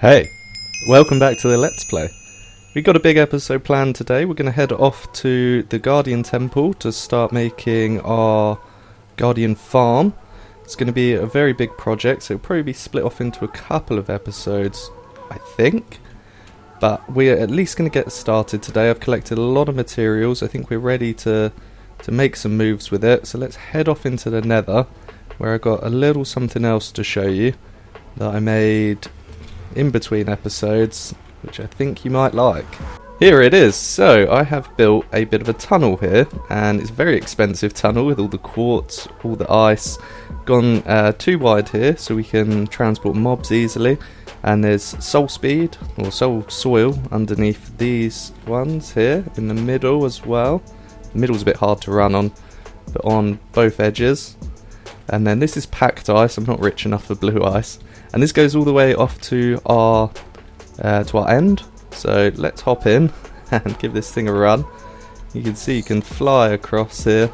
Hey, welcome back to the Let's Play. We got a big episode planned today. We're going to head off to the Guardian Temple to start making our Guardian Farm. It's going to be a very big project, so it'll probably be split off into a couple of episodes, I think. But we're at least going to get started today. I've collected a lot of materials. I think we're ready to make some moves with it. So let's head off into the Nether, where I got a little something else to show you that I made in between episodes, which I think you might like. Here it is. So I have built a bit of a tunnel here, and it's a very expensive tunnel with all the quartz, all the ice. Gone too wide here so we can transport mobs easily, and there's soul speed or soul soil underneath these ones here in the middle as well. The middle's a bit hard to run on, but on both edges. And then this is packed ice. I'm not rich enough for blue ice. And this goes all the way off to our end. So let's hop in and give this thing a run. You can see you can fly across here,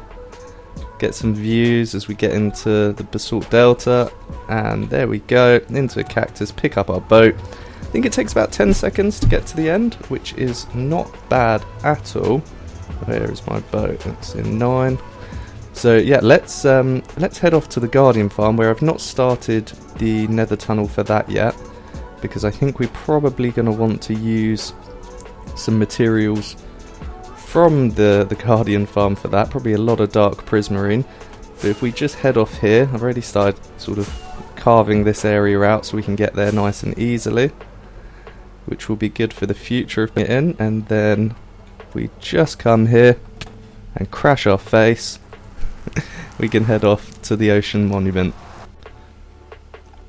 get some views as we get into the Basalt Delta. And there we go, into a cactus, pick up our boat. I think it takes about 10 seconds to get to the end, which is not bad at all. Where is my boat? It's in 9. So yeah, let's head off to the Guardian Farm, where I've not started the Nether tunnel for that yet, because I think we're probably going to want to use some materials from the Guardian Farm for that. Probably a lot of dark prismarine. But if we just head off here, I've already started sort of carving this area out so we can get there nice and easily, which will be good for the future of it. And then we just come here and crash our face. We can head off to the Ocean Monument.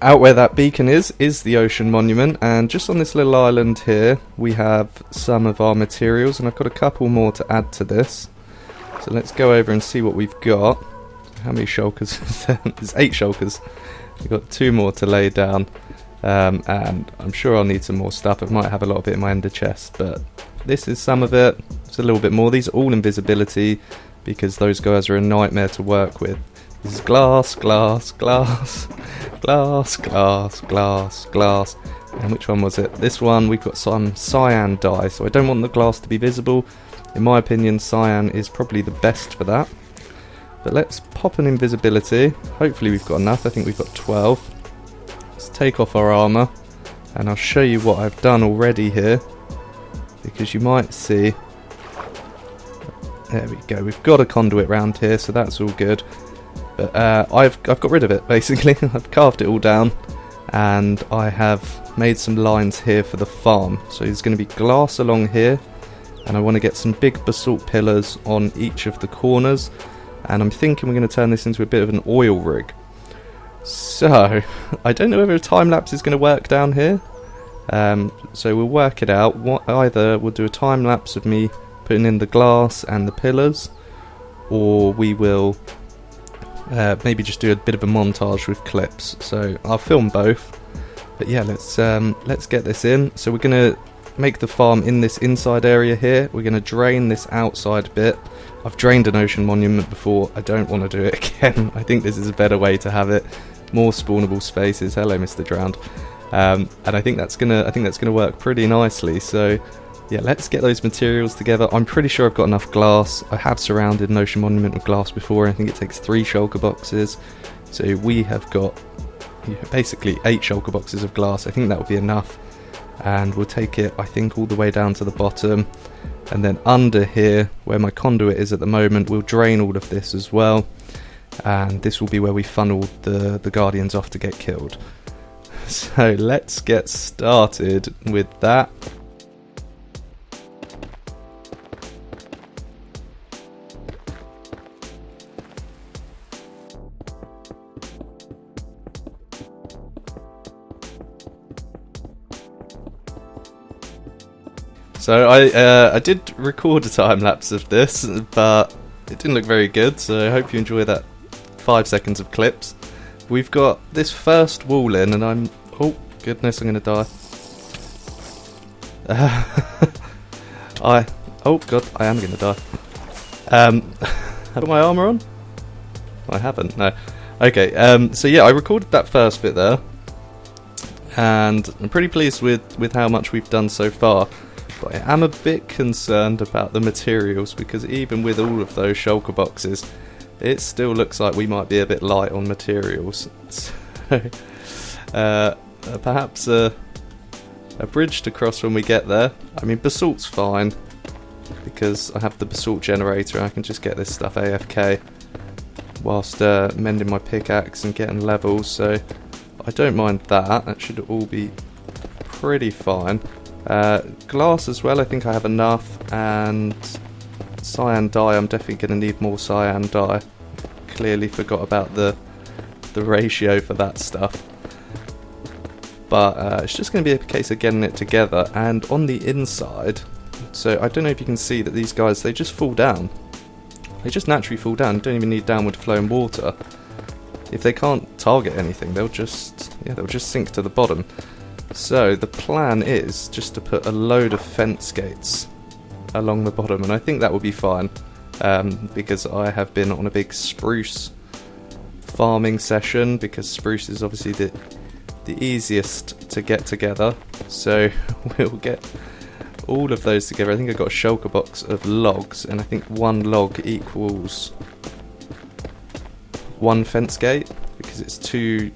Out where that beacon is the Ocean Monument, and just on this little island here we have some of our materials, and I've got a couple more to add to this. So let's go over and see what we've got. How many shulkers? There's 8 shulkers. We've got 2 more to lay down, and I'm sure I'll need some more stuff. I might have a lot of it in my ender chest, but this is some of it. It's a little bit more. These are all invisibility, because those guys are a nightmare to work with. This is glass, glass, glass, glass, glass, glass, glass. And which one was it? This one, we've got some cyan dye, so I don't want the glass to be visible. In my opinion, cyan is probably the best for that. But let's pop an invisibility. Hopefully we've got enough. I think we've got 12. Let's take off our armour, and I'll show you what I've done already here, because you might see. There we go, we've got a conduit round here, so that's all good. But I've got rid of it, basically. I've carved it all down, and I have made some lines here for the farm. So there's going to be glass along here, and I want to get some big basalt pillars on each of the corners. And I'm thinking we're going to turn this into a bit of an oil rig. So, I don't know whether a time-lapse is going to work down here. So we'll work it out. Either we'll do a time-lapse of me putting in the glass and the pillars, or we will maybe just do a bit of a montage with clips. So I'll film both, but yeah, let's get this in. So we're going to make the farm in this inside area here. We're going to drain this outside bit. I've drained an Ocean Monument before. I don't want to do it again. I think this is a better way to have it. More spawnable spaces. Hello, Mr. Drowned. And I think that's gonna work pretty nicely. So yeah, let's get those materials together. I'm pretty sure I've got enough glass. I have surrounded an Ocean Monument with glass before, and I think it takes 3 shulker boxes. So we have got basically 8 shulker boxes of glass. I think that will be enough. And we'll take it, I think, all the way down to the bottom. And then under here, where my conduit is at the moment, we'll drain all of this as well. And this will be where we funnel the Guardians off to get killed. So let's get started with that. So I did record a time lapse of this, but it didn't look very good, so I hope you enjoy that 5 seconds of clips. We've got this first wall in, and I'm... oh goodness, I'm going to die. oh god, I am going to die. Have I got my armour on? I haven't, no. Okay, so yeah, I recorded that first bit there. and I'm pretty pleased with how much we've done so far. But I am a bit concerned about the materials, because even with all of those shulker boxes, it still looks like we might be a bit light on materials. So perhaps a bridge to cross when we get there. I mean, basalt's fine, because I have the basalt generator and I can just get this stuff AFK whilst mending my pickaxe and getting levels, so I don't mind that. That should all be pretty fine. Glass as well, I think I have enough, and cyan dye, I'm definitely going to need more cyan dye. Clearly forgot about the ratio for that stuff. But it's just going to be a case of getting it together. And on the inside, so I don't know if you can see that these guys, they just fall down. They just naturally fall down, don't even need downward flowing water. If they can't target anything, they'll just sink to the bottom. So the plan is just to put a load of fence gates along the bottom, and I think that will be fine, because I have been on a big spruce farming session, because spruce is obviously the easiest to get together. So we'll get all of those together. I think I got a shulker box of logs, and I think one log equals one fence gate, because it's two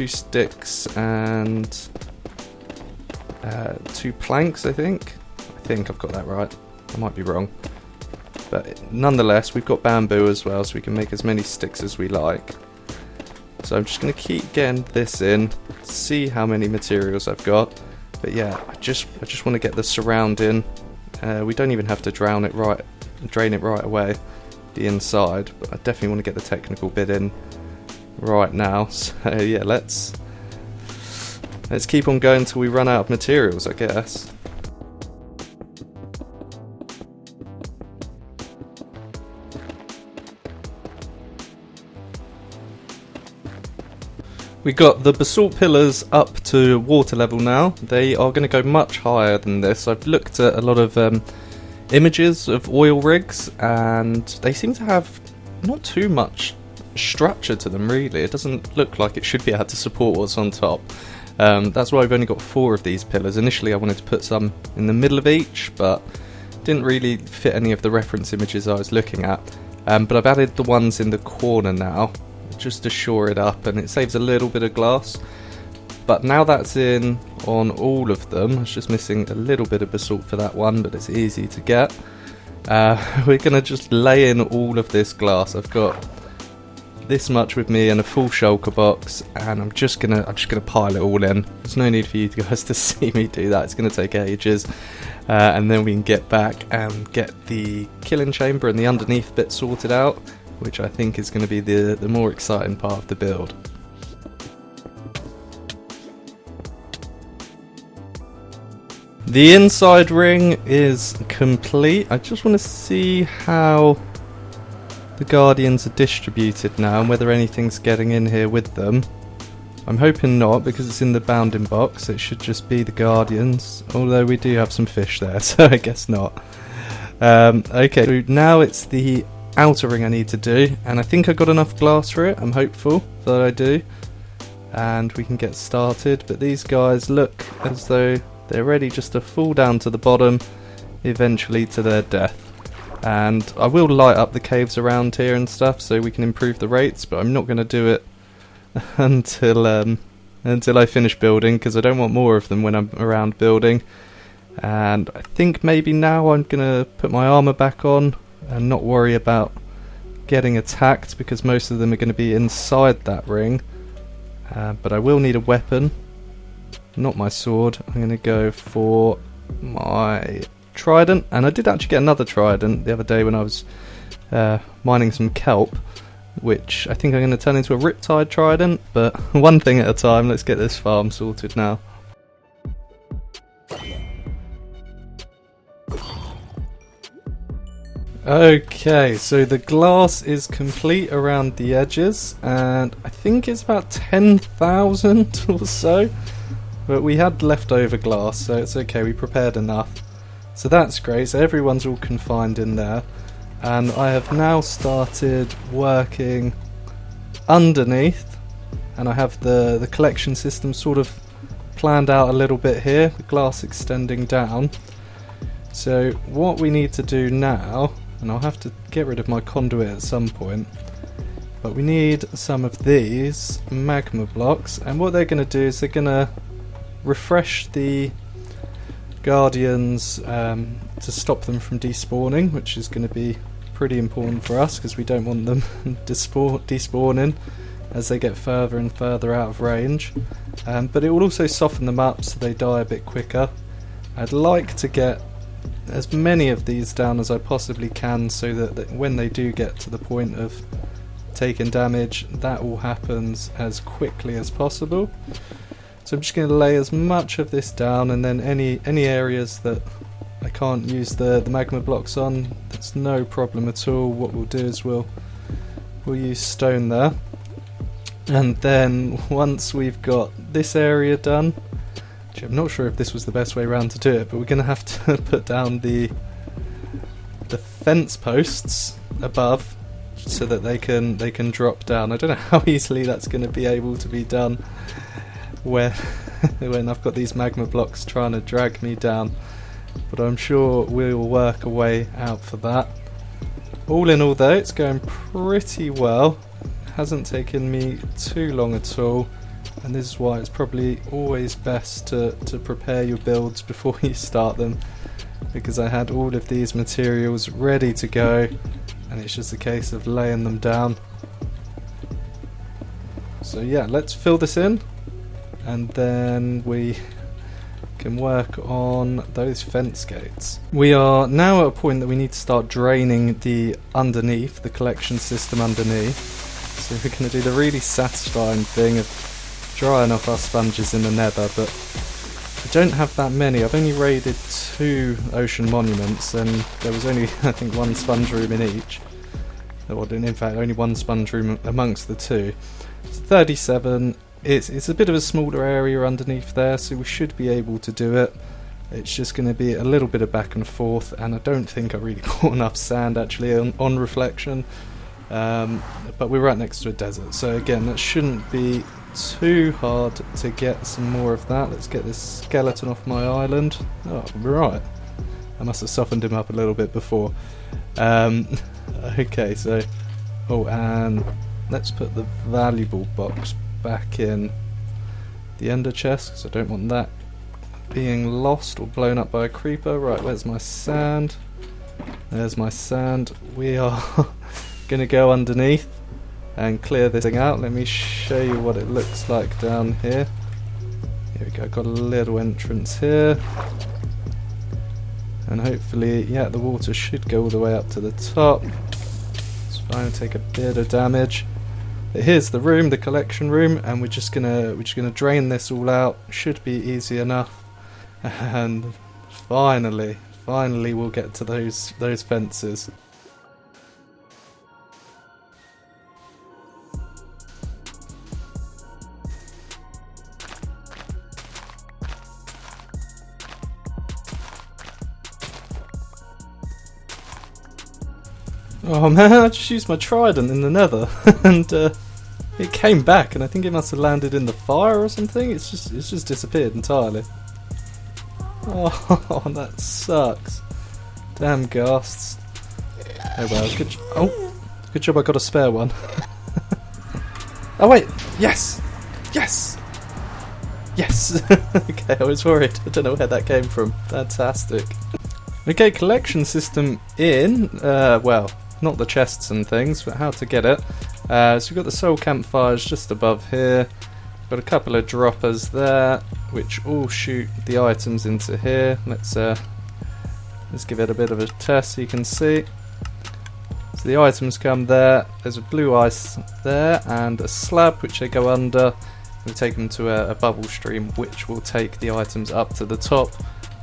sticks and 2 planks. I think I've got that right. I might be wrong, but nonetheless we've got bamboo as well, so we can make as many sticks as we like. So I'm just going to keep getting this in, see how many materials I've got. But yeah, I just want to get the surrounding. We don't even have to drain it right away, the inside. But I definitely want to get the technical bit in right now. So yeah, let's keep on going until we run out of materials, I guess. We got the basalt pillars up to water level now. They are going to go much higher than this. I've looked at a lot of images of oil rigs, and they seem to have not too much structure to them, really. It doesn't look like it should be able to support what's on top. That's why I've only got 4 of these pillars. Initially I wanted to put some in the middle of each, but didn't really fit any of the reference images I was looking at. But I've added the ones in the corner now, just to shore it up, and it saves a little bit of glass. But now that's in on all of them. I was just missing a little bit of basalt for that one, but it's easy to get. We're gonna just lay in all of this glass. I've got this much with me and a full shulker box, and I'm just gonna pile it all in. There's no need for you guys to see me do that. It's gonna take ages, and then we can get back and get the killing chamber and the underneath bit sorted out, which I think is going to be the more exciting part of the build. The inside ring is complete. I just want to see how the Guardians are distributed now and whether anything's getting in here with them. I'm hoping not, because it's in the bounding box. It should just be the Guardians, although we do have some fish there, so I guess not. Okay, so now it's the outer ring I need to do, and I think I got enough glass for it. I'm hopeful that I do, and we can get started. But these guys look as though they're ready just to fall down to the bottom, eventually to their death. And I will light up the caves around here and stuff so we can improve the rates, but I'm not going to do it until I finish building, because I don't want more of them when I'm around building. And I think maybe now I'm going to put my armour back on and not worry about getting attacked, because most of them are going to be inside that ring. But I will need a weapon, not my sword. I'm going to go for my trident, and I did actually get another trident the other day when I was mining some kelp, which I think I'm going to turn into a riptide trident, but one thing at a time. Let's get this farm sorted now. Okay, so the glass is complete around the edges, and I think it's about 10,000 or so, but we had leftover glass, so it's okay, we prepared enough. So that's great, so everyone's all confined in there, and I have now started working underneath, and I have the collection system sort of planned out a little bit here, the glass extending down. So what we need to do now, and I'll have to get rid of my conduit at some point, but we need some of these magma blocks, and what they're going to do is they're going to refresh the guardians to stop them from despawning, which is going to be pretty important for us because we don't want them despawning as they get further and further out of range. But it will also soften them up so they die a bit quicker. I'd like to get as many of these down as I possibly can so that when they do get to the point of taking damage, that all happens as quickly as possible. So I'm just going to lay as much of this down, and then any areas that I can't use the magma blocks on, that's no problem at all. What we'll do is we'll use stone there. And then once we've got this area done, which I'm not sure if this was the best way around to do it, but we're going to have to put down the fence posts above so that they can drop down. I don't know how easily that's going to be able to be done when I've got these magma blocks trying to drag me down, but I'm sure we'll work a way out for that. All in all though, it's going pretty well. It hasn't taken me too long at all, and this is why it's probably always best to prepare your builds before you start them, because I had all of these materials ready to go and it's just a case of laying them down. So yeah, let's fill this in and then we can work on those fence gates. We are now at a point that we need to start draining the collection system underneath. So we're going to do the really satisfying thing of drying off our sponges in the nether, but I don't have that many. I've only raided 2 ocean monuments and there was only I think 1 sponge room in each. Or in fact only 1 sponge room amongst the 2. It's 37. It's a bit of a smaller area underneath there, so we should be able to do it. It's just going to be a little bit of back and forth, and I don't think I really caught enough sand actually on reflection. But we're right next to a desert, so again that shouldn't be too hard to get some more of that. Let's get this skeleton off my island. Oh, right. I must have softened him up a little bit before. Okay, so... Oh, and let's put the valuable box back in the ender chest, because I don't want that being lost or blown up by a creeper. Right, where's my sand? There's my sand. We are going to go underneath and clear this thing out. Let me show you what it looks like down here. Here we go, got a little entrance here. And hopefully, yeah, the water should go all the way up to the top. It's fine, take a bit of damage. But here's the room, the collection room, and we're just gonna drain this all out. Should be easy enough. And finally we'll get to those fences. Oh man, I just used my trident in the nether and it came back, and I think it must have landed in the fire or something. It's just disappeared entirely. Oh, that sucks. Damn ghasts. Oh well, good job I got a spare one. Oh wait, yes! Yes! Yes! Okay, I was worried. I don't know where that came from. Fantastic. Okay, collection system in. Well, not the chests and things, but how to get it. So we've got the soul campfires just above here. Got a couple of droppers there, which all shoot the items into here. Let's give it a bit of a test so you can see. So the items come there. There's a blue ice there and a slab which they go under. We take them to a bubble stream, which will take the items up to the top,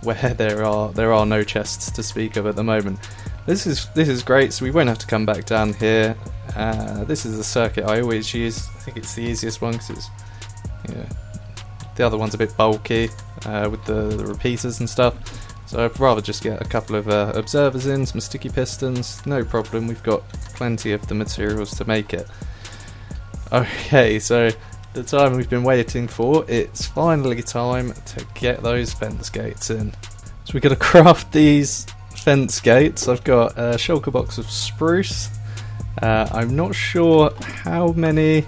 where there are no chests to speak of at the moment. This is great, so we won't have to come back down here. This is the circuit I always use. I think it's the easiest one because it's, the other one's a bit bulky with the repeaters and stuff. So I'd rather just get a couple of observers in, some sticky pistons, no problem. We've got plenty of the materials to make it. Okay, so the time we've been waiting for. It's finally time to get those fence gates in. So we've got to craft these fence gates. I've got a shulker box of spruce. I'm not sure how many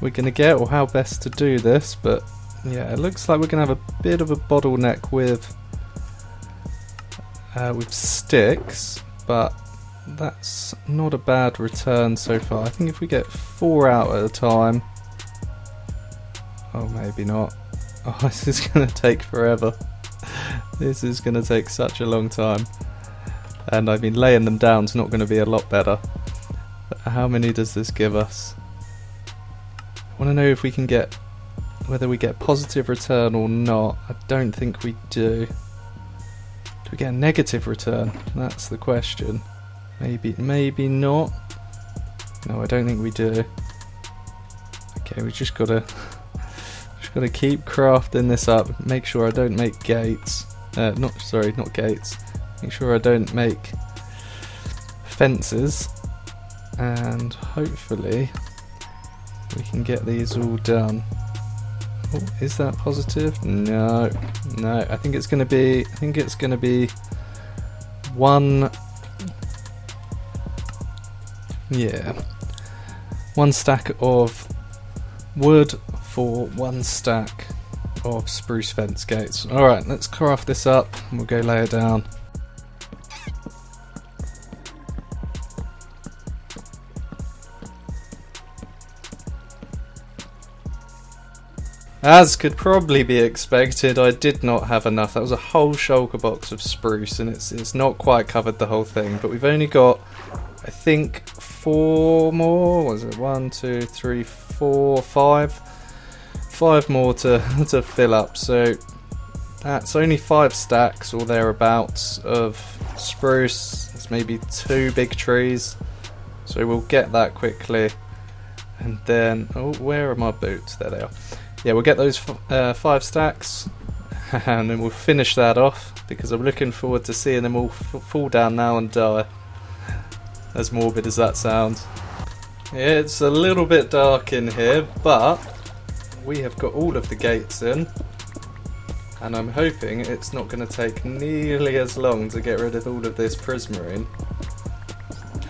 we're going to get or how best to do this, but yeah, it looks like we're going to have a bit of a bottleneck with sticks, but that's not a bad return so far. I think if we get 4 out at a time... Oh, maybe not. Oh, this is going to take forever. This is going to take such a long time. And I mean, laying them down is not going to be a lot better. But how many does this give us? I want to know if we can get... whether we get positive return or not. I don't think we do. Do we get a negative return? That's the question. Maybe not. No, I don't think we do. Okay, we just gotta keep crafting this up. Make sure I don't make gates. Not gates. Make sure I don't make fences. And hopefully we can get these all done. Oh, is that positive? No. I think it's gonna be. One. Yeah, 1 stack of wood for 1 stack of spruce fence gates. Alright, let's craft this up and we'll go lay it down. As could probably be expected, I did not have enough. That was a whole shulker box of spruce, and it's not quite covered the whole thing, but we've only got, I think, 4 more. Was it 1, 2, 3, 4, 5? 5 more to fill up. So that's only 5 stacks or thereabouts of spruce. It's maybe 2 big trees. So we'll get that quickly. And then, oh, where are my boots? There they are. Yeah, we'll get those 5 stacks, and then we'll finish that off because I'm looking forward to seeing them all fall down now and die. As morbid as that sounds. It's a little bit dark in here, but we have got all of the gates in, and I'm hoping it's not going to take nearly as long to get rid of all of this prismarine,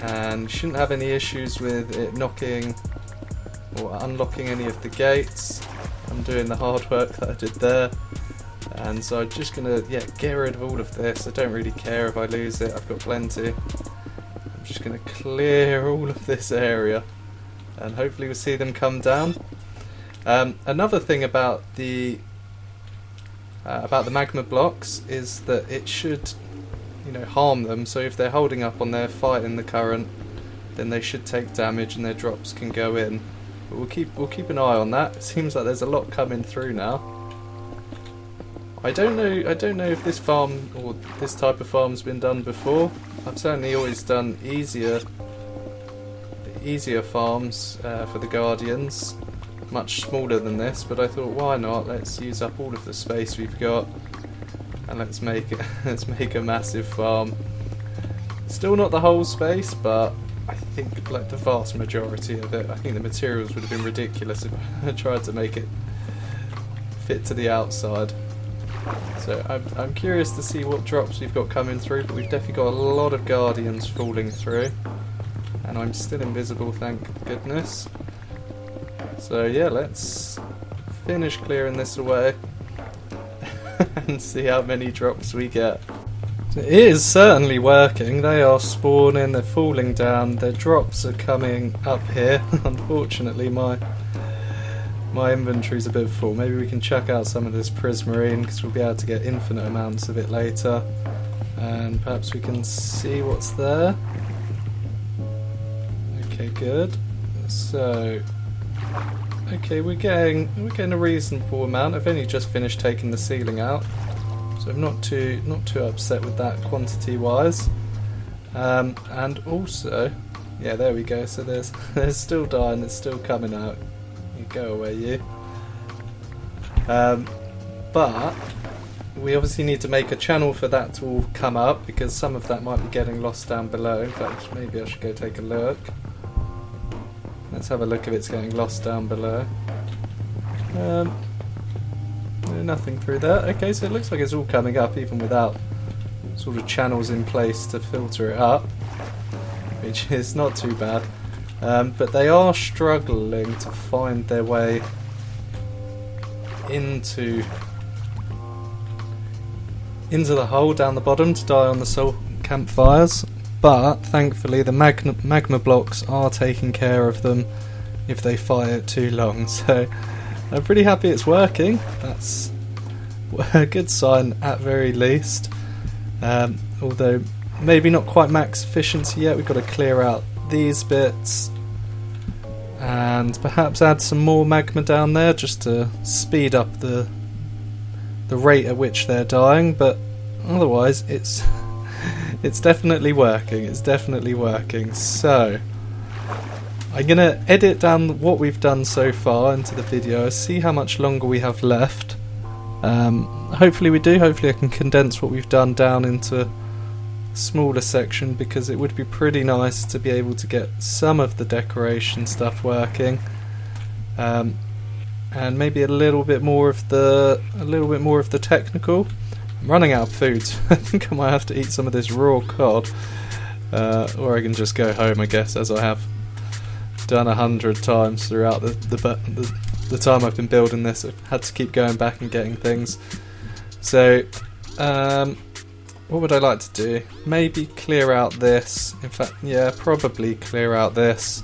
and shouldn't have any issues with it knocking or unlocking any of the gates. I'm doing the hard work that I did there, and so I'm just going to get rid of all of this. I don't really care if I lose it, I've got plenty. I'm just going to clear all of this area and hopefully we'll see them come down. Another thing about the magma blocks is that it should, harm them. So if they're holding up on their fighting the current, then they should take damage and their drops can go in. But we'll keep an eye on that. It seems like there's a lot coming through now. I don't know if this farm or this type of farm's been done before. I've certainly always done easier farms for the Guardians, much smaller than this. But I thought, why not? Let's use up all of the space we've got, and let's make a massive farm. Still not the whole space, but I think like the vast majority of it. I think the materials would have been ridiculous if I tried to make it fit to the outside. So I'm curious to see what drops we've got coming through, but we've definitely got a lot of Guardians falling through. And I'm still invisible, thank goodness. So yeah, let's finish clearing this away and see how many drops we get. It is certainly working. They are spawning, they're falling down, their drops are coming up here. Unfortunately my inventory's a bit full. Maybe we can chuck out some of this prismarine because we'll be able to get infinite amounts of it later. And perhaps we can see what's there. Okay, good. So, okay, we're getting a reasonable amount. I've only just finished taking the ceiling out, so I'm not too upset with that quantity wise. And also, yeah, there we go. So there's still dying. It's still coming out. You go away, you. But we obviously need to make a channel for that to all come up because some of that might be getting lost down below. In fact, maybe I should go take a look. Let's have a look if it's getting lost down below. Nothing through there. Okay, so it looks like it's all coming up even without sort of channels in place to filter it up, which is not too bad. But they are struggling to find their way into the hole down the bottom to die on the salt campfires. But thankfully the magma blocks are taking care of them if they fire it too long. So I'm pretty happy it's working. That's a good sign at very least. Although maybe not quite max efficiency yet. We've got to clear out these bits and perhaps add some more magma down there just to speed up the rate at which they're dying. But otherwise it's definitely working. It's definitely working. So I'm going to edit down what we've done so far into the video, see how much longer we have left. Hopefully we do. Hopefully I can condense what we've done down into a smaller section, because it would be pretty nice to be able to get some of the decoration stuff working. And maybe a little bit more of the technical. I'm running out of food, so I think I might have to eat some of this raw cod. Or I can just go home, I guess, as I have done 100 times throughout the time I've been building this. I've had to keep going back and getting things. So what would I like to do? Maybe clear out this. In fact, yeah, probably clear out this,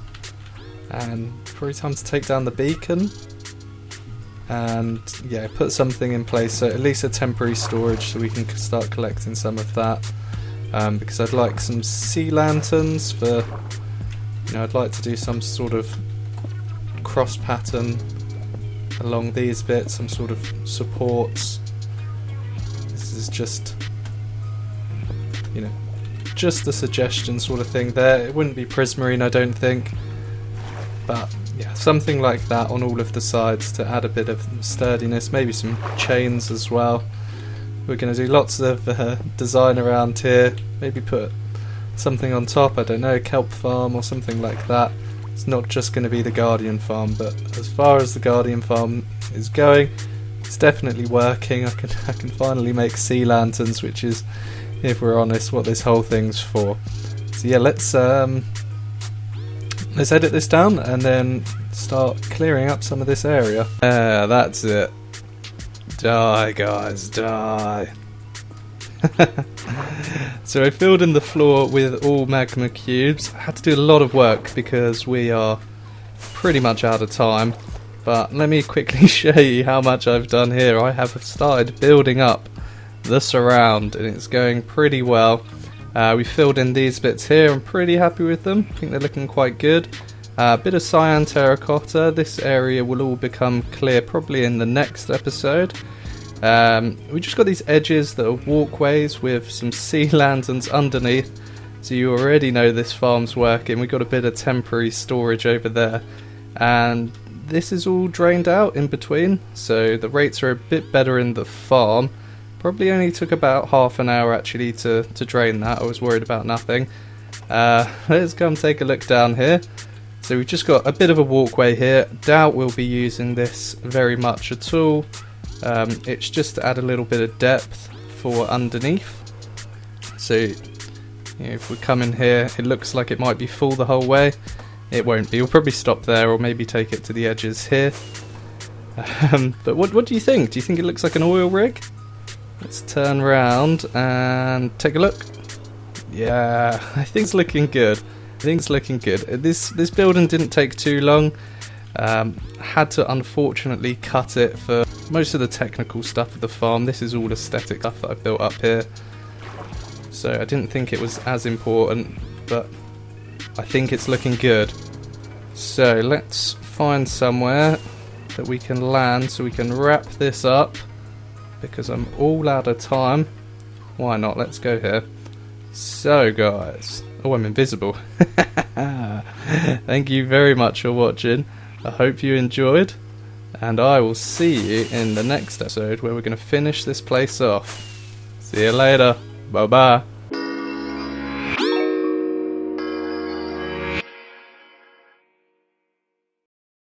and probably time to take down the beacon, and yeah, put something in place, so at least a temporary storage so we can start collecting some of that, because I'd like some sea lanterns for, I'd like to do some sort of cross pattern along these bits, some sort of supports. This is just, just a suggestion sort of thing there. It wouldn't be prismarine, I don't think, but yeah, something like that on all of the sides to add a bit of sturdiness. Maybe some chains as well. We're going to do lots of design around here. Maybe put something on top, I don't know, kelp farm or something like that. It's not just going to be the Guardian farm, but as far as the Guardian farm is going, it's definitely working. I can finally make sea lanterns, which is, if we're honest, what this whole thing's for. So yeah, let's edit this down and then start clearing up some of this area. That's it. Die, guys, die. So I filled in the floor with all magma cubes. I had to do a lot of work because we are pretty much out of time, but let me quickly show you how much I've done here. I have started building up the surround and it's going pretty well. We filled in these bits here. I'm pretty happy with them. I think they're looking quite good. A bit of cyan terracotta. This area will all become clear probably in the next episode. We just got these edges that are walkways with some sea lanterns underneath, so you already know this farm's working. We got a bit of temporary storage over there, and this is all drained out in between, so the rates are a bit better in the farm. Probably only took about half an hour actually to drain that. I was worried about nothing. Let's come take a look down here. So we've just got a bit of a walkway here. Doubt we'll be using this very much at all. It's just to add a little bit of depth for underneath. So if we come in here, it looks like it might be full the whole way. It won't be. We'll probably stop there or maybe take it to the edges here. But what do you think? Do you think it looks like an oil rig? Let's turn around and take a look. Yeah, I think it's looking good. This building didn't take too long. Had to unfortunately cut it for most of the technical stuff of the farm. This is all aesthetic stuff that I've built up here, so I didn't think it was as important, but I think it's looking good. So let's find somewhere that we can land so we can wrap this up, because I'm all out of time. Why not? Let's go here. So guys, oh, I'm invisible. Thank you very much for watching. I hope you enjoyed, and I will see you in the next episode where we're going to finish this place off. See you later. Bye bye.